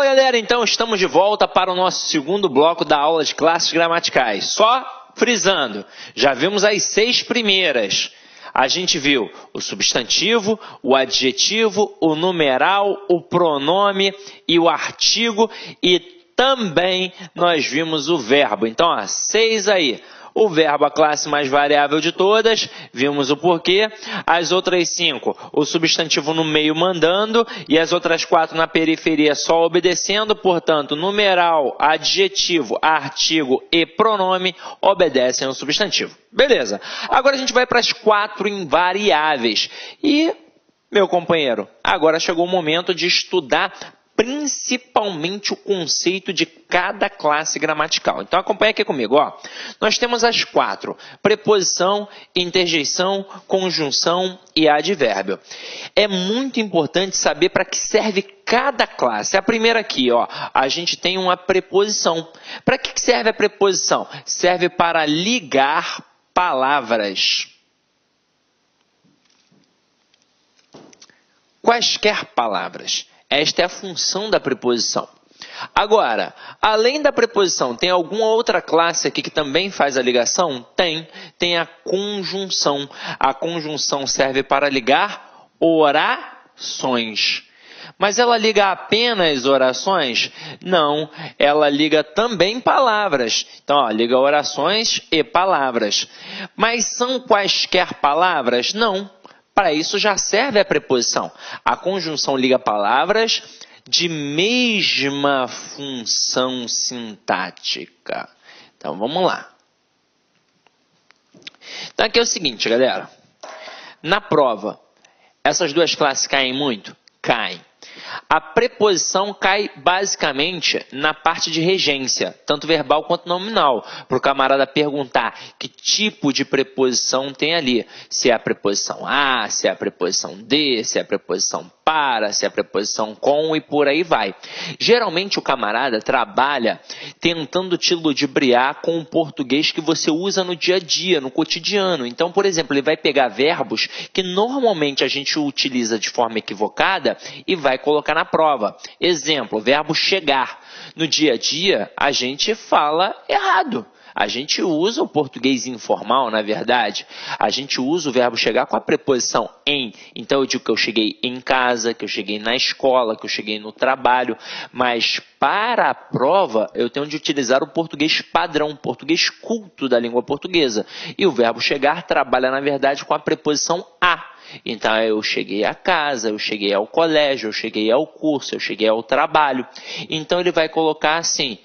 Fala galera, então estamos de volta para o nosso segundo bloco da aula de classes gramaticais. Só frisando, já vimos as 6 primeiras. A gente viu o substantivo, o adjetivo, o numeral, o pronome e o artigo e também nós vimos o verbo. Então, 6 aí. O verbo, a classe mais variável de todas, vimos o porquê. As outras 5, o substantivo no meio mandando e as outras 4 na periferia só obedecendo. Portanto, numeral, adjetivo, artigo e pronome obedecem ao substantivo. Beleza. Agora a gente vai para as 4 invariáveis. E, meu companheiro, agora chegou o momento de estudar principalmente o conceito de cada classe gramatical. Então acompanha aqui comigo, ó. Nós temos as 4: preposição, interjeição, conjunção e advérbio. É muito importante saber para que serve cada classe. A primeira aqui, ó, a gente tem uma preposição. Para que serve a preposição? Serve para ligar palavras. Quaisquer palavras. Esta é a função da preposição. Agora, além da preposição, tem alguma outra classe aqui que também faz a ligação? Tem a conjunção. A conjunção serve para ligar orações. Mas ela liga apenas orações? Não, ela liga também palavras. Então, ó, liga orações e palavras. Mas são quaisquer palavras? Não. Para isso já serve a preposição. A conjunção liga palavras de mesma função sintática. Então, vamos lá. Então, aqui é o seguinte, galera. Na prova, essas duas classes caem muito? Caem. A preposição cai basicamente na parte de regência, tanto verbal quanto nominal, para o camarada perguntar que tipo de preposição tem ali. Se é a preposição a, se é a preposição de, se é a preposição para, se é a preposição com e por aí vai. Geralmente o camarada trabalha tentando te ludibriar com o português que você usa no dia a dia, no cotidiano. Então, por exemplo, ele vai pegar verbos que normalmente a gente utiliza de forma equivocada e vai colocar na prova. Exemplo, o verbo chegar. No dia a dia, a gente fala errado. A gente usa o português informal, na verdade. A gente usa o verbo chegar com a preposição em. Então, eu digo que eu cheguei em casa, que eu cheguei na escola, que eu cheguei no trabalho. Mas, para a prova, eu tenho de utilizar o português padrão, o português culto da língua portuguesa. E o verbo chegar trabalha, na verdade, com a preposição a. Então, eu cheguei à casa, eu cheguei ao colégio, eu cheguei ao curso, eu cheguei ao trabalho. Então, ele vai colocar assim: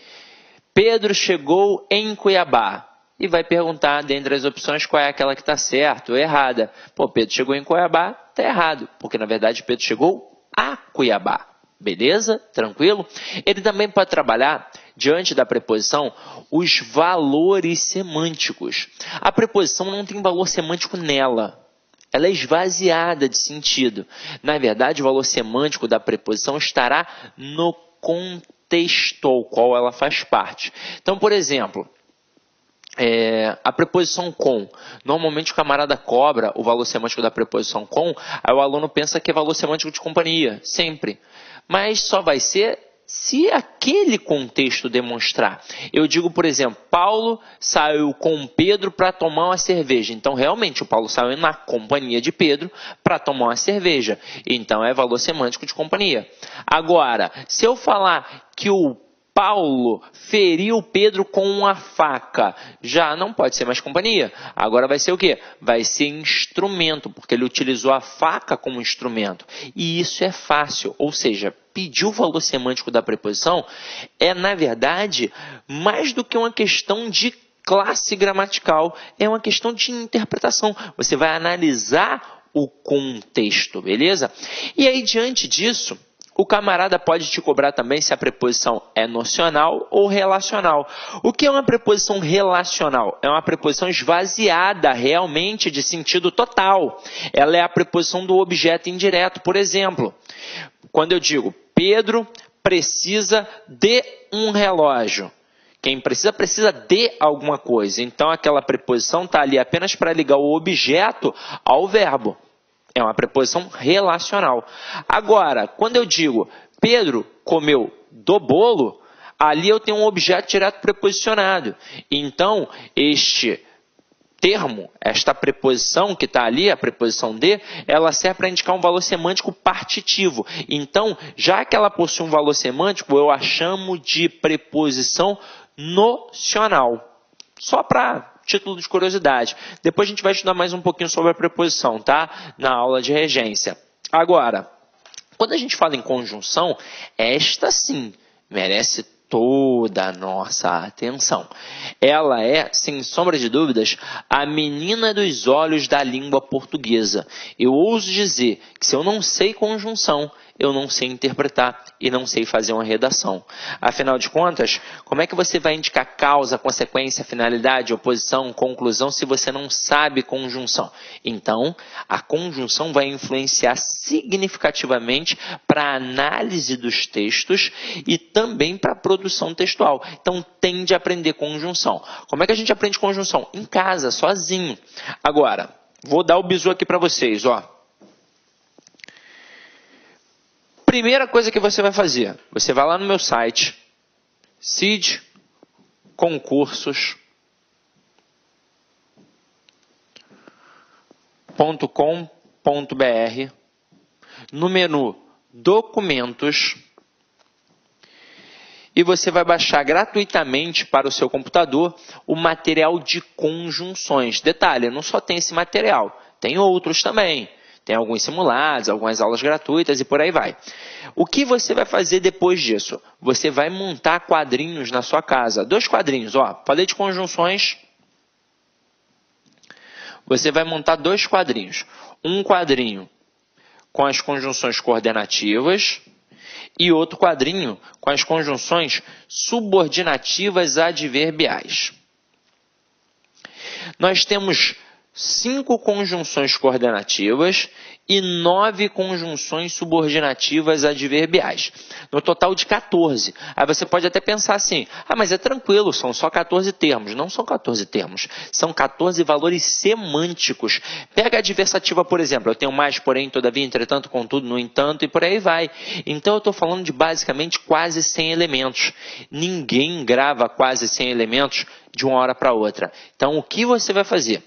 Pedro chegou em Cuiabá. E vai perguntar, dentre as opções, qual é aquela que está certa ou errada. Pô, Pedro chegou em Cuiabá, está errado. Porque, na verdade, Pedro chegou a Cuiabá. Beleza? Tranquilo? Ele também pode trabalhar, diante da preposição, os valores semânticos. A preposição não tem valor semântico nela. Ela é esvaziada de sentido. Na verdade, o valor semântico da preposição estará no contexto ao qual ela faz parte. Então, por exemplo, a preposição com. Normalmente o camarada cobra o valor semântico da preposição com, aí o aluno pensa que é valor semântico de companhia, sempre. Mas só vai ser se aquele contexto demonstrar. Eu digo, por exemplo, Paulo saiu com Pedro para tomar uma cerveja. Então, realmente, o Paulo saiu na companhia de Pedro para tomar uma cerveja. Então, é valor semântico de companhia. Agora, se eu falar que o Paulo feriu Pedro com uma faca, já não pode ser mais companhia. Agora vai ser o quê? Vai ser instrumento, porque ele utilizou a faca como instrumento. E isso é fácil, ou seja, pedir o valor semântico da preposição é, na verdade, mais do que uma questão de classe gramatical, é uma questão de interpretação. Você vai analisar o contexto, beleza? E aí, diante disso, o camarada pode te cobrar também se a preposição é nocional ou relacional. O que é uma preposição relacional? É uma preposição esvaziada realmente de sentido total. Ela é a preposição do objeto indireto. Por exemplo, quando eu digo Pedro precisa de um relógio. Quem precisa de alguma coisa. Então, aquela preposição está ali apenas para ligar o objeto ao verbo. É uma preposição relacional. Agora, quando eu digo Pedro comeu do bolo, ali eu tenho um objeto direto preposicionado. Então, este termo, esta preposição que está ali, a preposição de, ela serve para indicar um valor semântico partitivo. Então, já que ela possui um valor semântico, eu a chamo de preposição nocional. Só para título de curiosidade. Depois a gente vai estudar mais um pouquinho sobre a preposição, tá? Na aula de regência. Agora, quando a gente fala em conjunção, esta sim merece toda a nossa atenção. Ela é, sem sombra de dúvidas, a menina dos olhos da língua portuguesa. Eu ouso dizer que se eu não sei conjunção, eu não sei interpretar e não sei fazer uma redação. Afinal de contas, como é que você vai indicar causa, consequência, finalidade, oposição, conclusão, se você não sabe conjunção? Então, a conjunção vai influenciar significativamente para a análise dos textos e também para a produção textual. Então, tem de aprender conjunção. Como é que a gente aprende conjunção? Em casa, sozinho. Agora, vou dar o bizu aqui para vocês, ó. Primeira coisa que você vai fazer, você vai lá no meu site, cidconcursos.com.br, no menu Documentos, e você vai baixar gratuitamente para o seu computador o material de conjunções. Detalhe, não só tem esse material, tem outros também. Tem alguns simulados, algumas aulas gratuitas e por aí vai. O que você vai fazer depois disso? Você vai montar quadrinhos na sua casa. 2 quadrinhos, ó. Falei de conjunções. Você vai montar 2 quadrinhos. Um quadrinho com as conjunções coordenativas e outro quadrinho com as conjunções subordinativas adverbiais. Nós temos 5 conjunções coordenativas e 9 conjunções subordinativas adverbiais. No total de 14. Aí você pode até pensar assim, mas é tranquilo, são só 14 termos. Não são 14 termos, são 14 valores semânticos. Pega a adversativa, por exemplo, eu tenho mais, porém, todavia, entretanto, contudo, no entanto, e por aí vai. Então eu estou falando de basicamente quase 100 elementos. Ninguém grava quase 100 elementos de uma hora para outra. Então o que você vai fazer?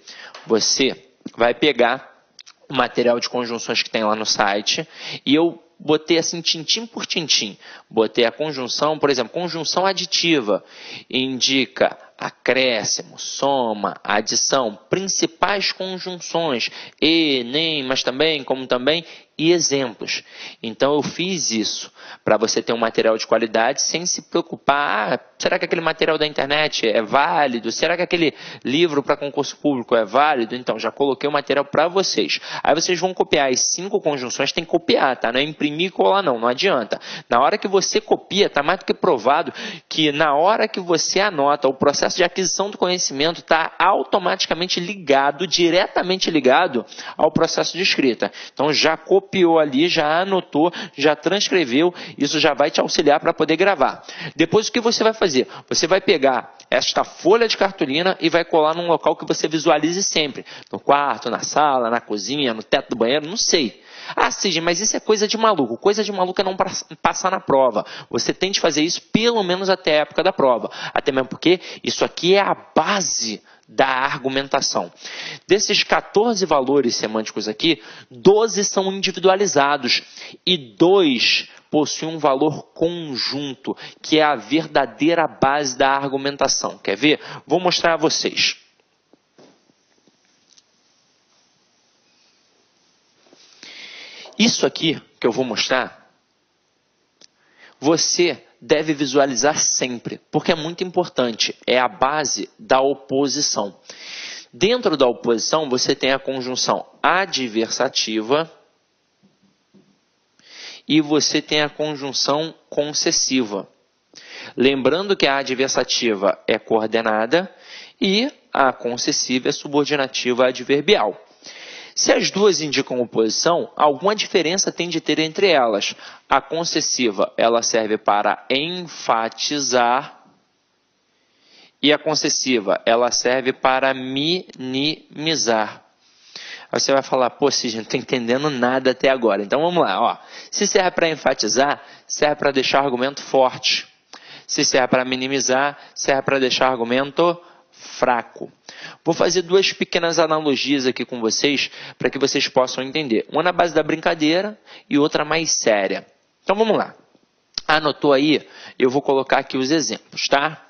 Você vai pegar o material de conjunções que tem lá no site e eu botei assim tintim por tintim. Botei a conjunção, por exemplo, conjunção aditiva, indica acréscimo, soma, adição, principais conjunções, e, nem, mas também, como também, e exemplos. Então eu fiz isso para você ter um material de qualidade sem se preocupar, será que aquele material da internet é válido? Será que aquele livro para concurso público é válido? Então já coloquei o material para vocês. Aí vocês vão copiar as 5 conjunções, tem que copiar, tá? Não é imprimir e colar não adianta. Na hora que você copia, está mais do que provado que na hora que você anota, o processo de aquisição do conhecimento está automaticamente ligado, diretamente ligado ao processo de escrita. Então já copiou ali, já anotou, já transcreveu, isso já vai te auxiliar para poder gravar. Depois o que você vai fazer? Você vai pegar esta folha de cartolina e vai colar num local que você visualize sempre. No quarto, na sala, na cozinha, no teto do banheiro, não sei. Cid, mas isso é coisa de maluco. Coisa de maluco é não passar na prova. Você tem de fazer isso pelo menos até a época da prova. Até mesmo porque isso aqui é a base da argumentação. Desses 14 valores semânticos aqui, 12 são individualizados e 2 possuem um valor conjunto, que é a verdadeira base da argumentação. Quer ver? Vou mostrar a vocês. Isso aqui que eu vou mostrar, você deve visualizar sempre, porque é muito importante, é a base da oposição. Dentro da oposição, você tem a conjunção adversativa e você tem a conjunção concessiva. Lembrando que a adversativa é coordenada e a concessiva é subordinativa adverbial. Se as duas indicam oposição, alguma diferença tem de ter entre elas. A concessiva, ela serve para enfatizar e a concessiva, ela serve para minimizar. Aí você vai falar, pô, Cisne, não estou entendendo nada até agora. Então vamos lá, ó. Se serve para enfatizar, serve para deixar argumento forte. Se serve para minimizar, serve para deixar argumento fraco. Vou fazer duas pequenas analogias aqui com vocês, para que vocês possam entender. Uma na base da brincadeira e outra mais séria. Então vamos lá. Anotou aí? Eu vou colocar aqui os exemplos, tá?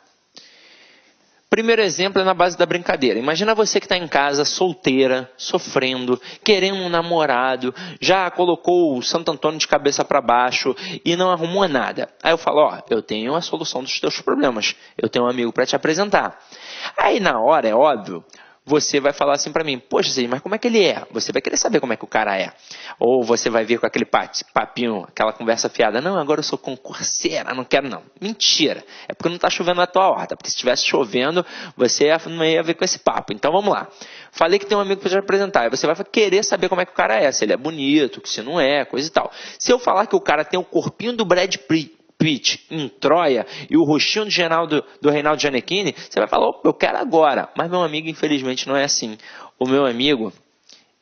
Primeiro exemplo é na base da brincadeira. Imagina você que está em casa, solteira, sofrendo, querendo um namorado, já colocou o Santo Antônio de cabeça para baixo e não arrumou nada. Aí eu falo, ó, eu tenho a solução dos teus problemas. Eu tenho um amigo para te apresentar. Aí na hora, é óbvio, você vai falar assim para mim, poxa, Cisne, mas como é que ele é? Você vai querer saber como é que o cara é. Ou você vai vir com aquele papinho, aquela conversa fiada, não, agora eu sou concurseira, não quero não. Mentira, é porque não está chovendo na tua horta, porque se estivesse chovendo, você não ia ver com esse papo. Então vamos lá. Falei que tem um amigo para te apresentar, aí você vai querer saber como é que o cara é, se ele é bonito, se não é, coisa e tal. Se eu falar que o cara tem o corpinho do Brad Pitt em Troia e o rostinho do Reinaldo Gianecchini, você vai falar, opa, eu quero agora. Mas meu amigo, infelizmente, não é assim. O meu amigo,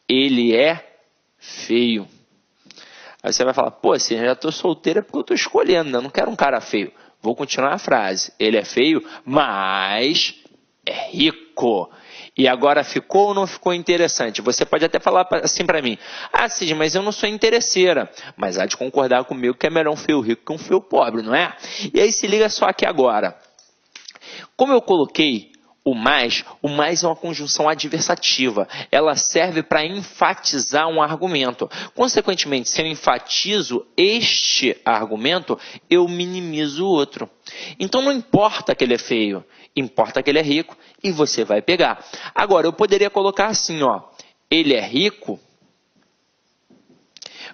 ele é feio. Aí você vai falar, pô, assim, eu já estou solteira porque eu estou escolhendo, né? Eu não quero um cara feio. Vou continuar a frase. Ele é feio, mas é rico. E agora ficou ou não ficou interessante? Você pode até falar assim para mim, ah, Cisne, mas eu não sou interesseira. Mas há de concordar comigo que é melhor um feio rico que um feio pobre, não é? E aí se liga só aqui agora. Como eu coloquei o mais é uma conjunção adversativa. Ela serve para enfatizar um argumento. Consequentemente, se eu enfatizo este argumento, eu minimizo o outro. Então não importa que ele é feio, importa que ele é rico e você vai pegar. Agora, eu poderia colocar assim, ó, ele é rico,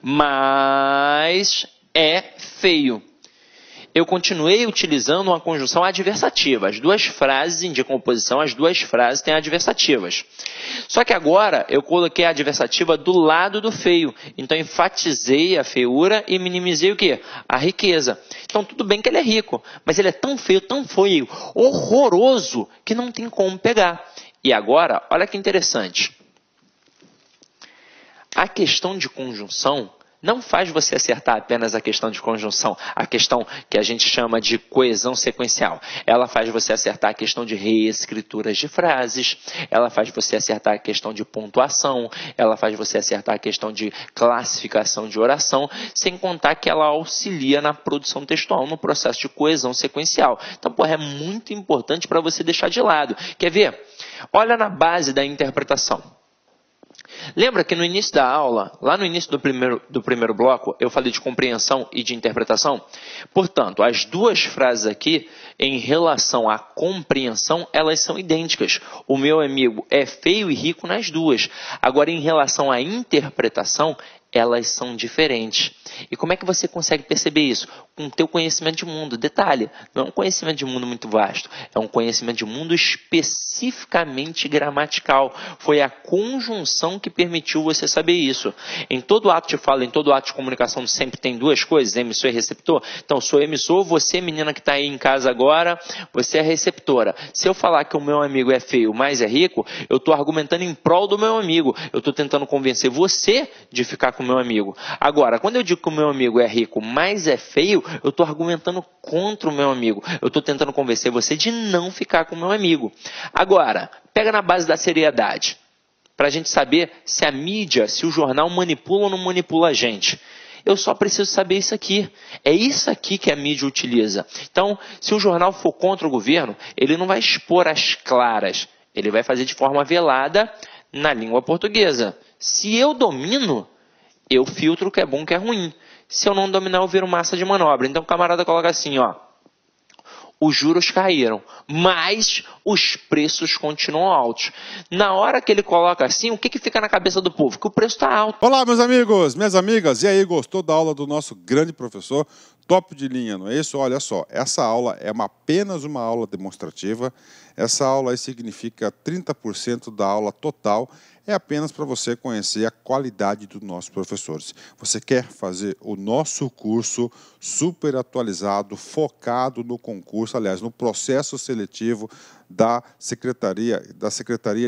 mas é feio. Eu continuei utilizando uma conjunção adversativa. As duas frases indicam oposição, as duas frases têm adversativas. Só que agora eu coloquei a adversativa do lado do feio. Então enfatizei a feiura e minimizei o quê? A riqueza. Então tudo bem que ele é rico, mas ele é tão feio, horroroso, que não tem como pegar. E agora, olha que interessante. A questão de conjunção não faz você acertar apenas a questão de conjunção, a questão que a gente chama de coesão sequencial. Ela faz você acertar a questão de reescrituras de frases, ela faz você acertar a questão de pontuação, ela faz você acertar a questão de classificação de oração, sem contar que ela auxilia na produção textual, no processo de coesão sequencial. Então, é muito importante para você deixar de lado. Quer ver? Olha na base da interpretação. Lembra que no início da aula, lá no início do primeiro bloco, eu falei de compreensão e de interpretação? Portanto, as duas frases aqui, em relação à compreensão, elas são idênticas. O meu amigo é feio e rico nas duas. Agora, em relação à interpretação, elas são diferentes. E como é que você consegue perceber isso? Com o teu conhecimento de mundo. Detalhe, não é um conhecimento de mundo muito vasto, é um conhecimento de mundo especificamente gramatical. Foi a conjunção que permitiu você saber isso. Em todo ato de fala, em todo ato de comunicação, sempre tem duas coisas, emissor e receptor. Então, sou emissor, você, menina que está aí em casa agora, você é receptora. Se eu falar que o meu amigo é feio, mas é rico, eu estou argumentando em prol do meu amigo. Eu estou tentando convencer você de ficar com o meu amigo. Agora, quando eu digo que o meu amigo é rico, mas é feio, eu estou argumentando contra o meu amigo. Eu estou tentando convencer você de não ficar com o meu amigo. Agora, pega na base da seriedade, para a gente saber se a mídia, se o jornal manipula ou não manipula a gente. Eu só preciso saber isso aqui. É isso aqui que a mídia utiliza. Então, se o jornal for contra o governo, ele não vai expor as claras. Ele vai fazer de forma velada na língua portuguesa. Se eu domino, eu filtro o que é bom e o que é ruim. Se eu não dominar, eu viro massa de manobra. Então o camarada coloca assim, ó. Os juros caíram, mas os preços continuam altos. Na hora que ele coloca assim, o que fica na cabeça do povo? Que o preço está alto. Olá, meus amigos, minhas amigas. E aí, gostou da aula do nosso grande professor? Top de linha, não é isso? Olha só, essa aula é apenas uma aula demonstrativa. Essa aula aí significa 30% da aula total. é apenas para você conhecer a qualidade dos nossos professores. Você quer fazer o nosso curso super atualizado, focado no concurso, aliás, no processo seletivo da Secretaria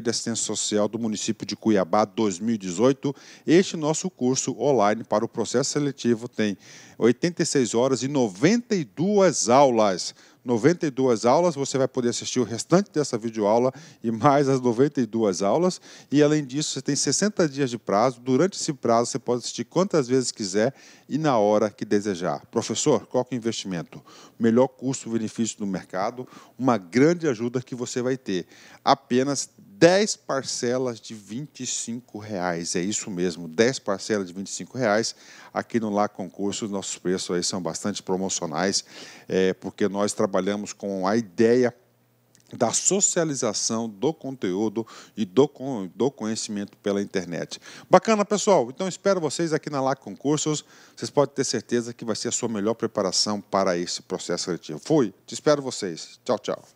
de Assistência Social do município de Cuiabá 2018. Este nosso curso online para o processo seletivo tem 86 horas e 92 aulas. 92 aulas, você vai poder assistir o restante dessa videoaula e mais as 92 aulas. E, além disso, você tem 60 dias de prazo. Durante esse prazo, você pode assistir quantas vezes quiser e na hora que desejar. Professor, qual que é o investimento? Melhor custo-benefício do mercado, uma grande ajuda que você vai ter. Apenas 10 parcelas de R$25. É isso mesmo, 10 parcelas de R$25. Aqui no Lá Concursos, nossos preços aí são bastante promocionais, porque nós trabalhamos com a ideia da socialização do conteúdo e do conhecimento pela internet. Bacana, pessoal? Então, espero vocês aqui na Lá Concursos. Vocês podem ter certeza que vai ser a sua melhor preparação para esse processo seletivo. Fui, te espero vocês. Tchau, tchau.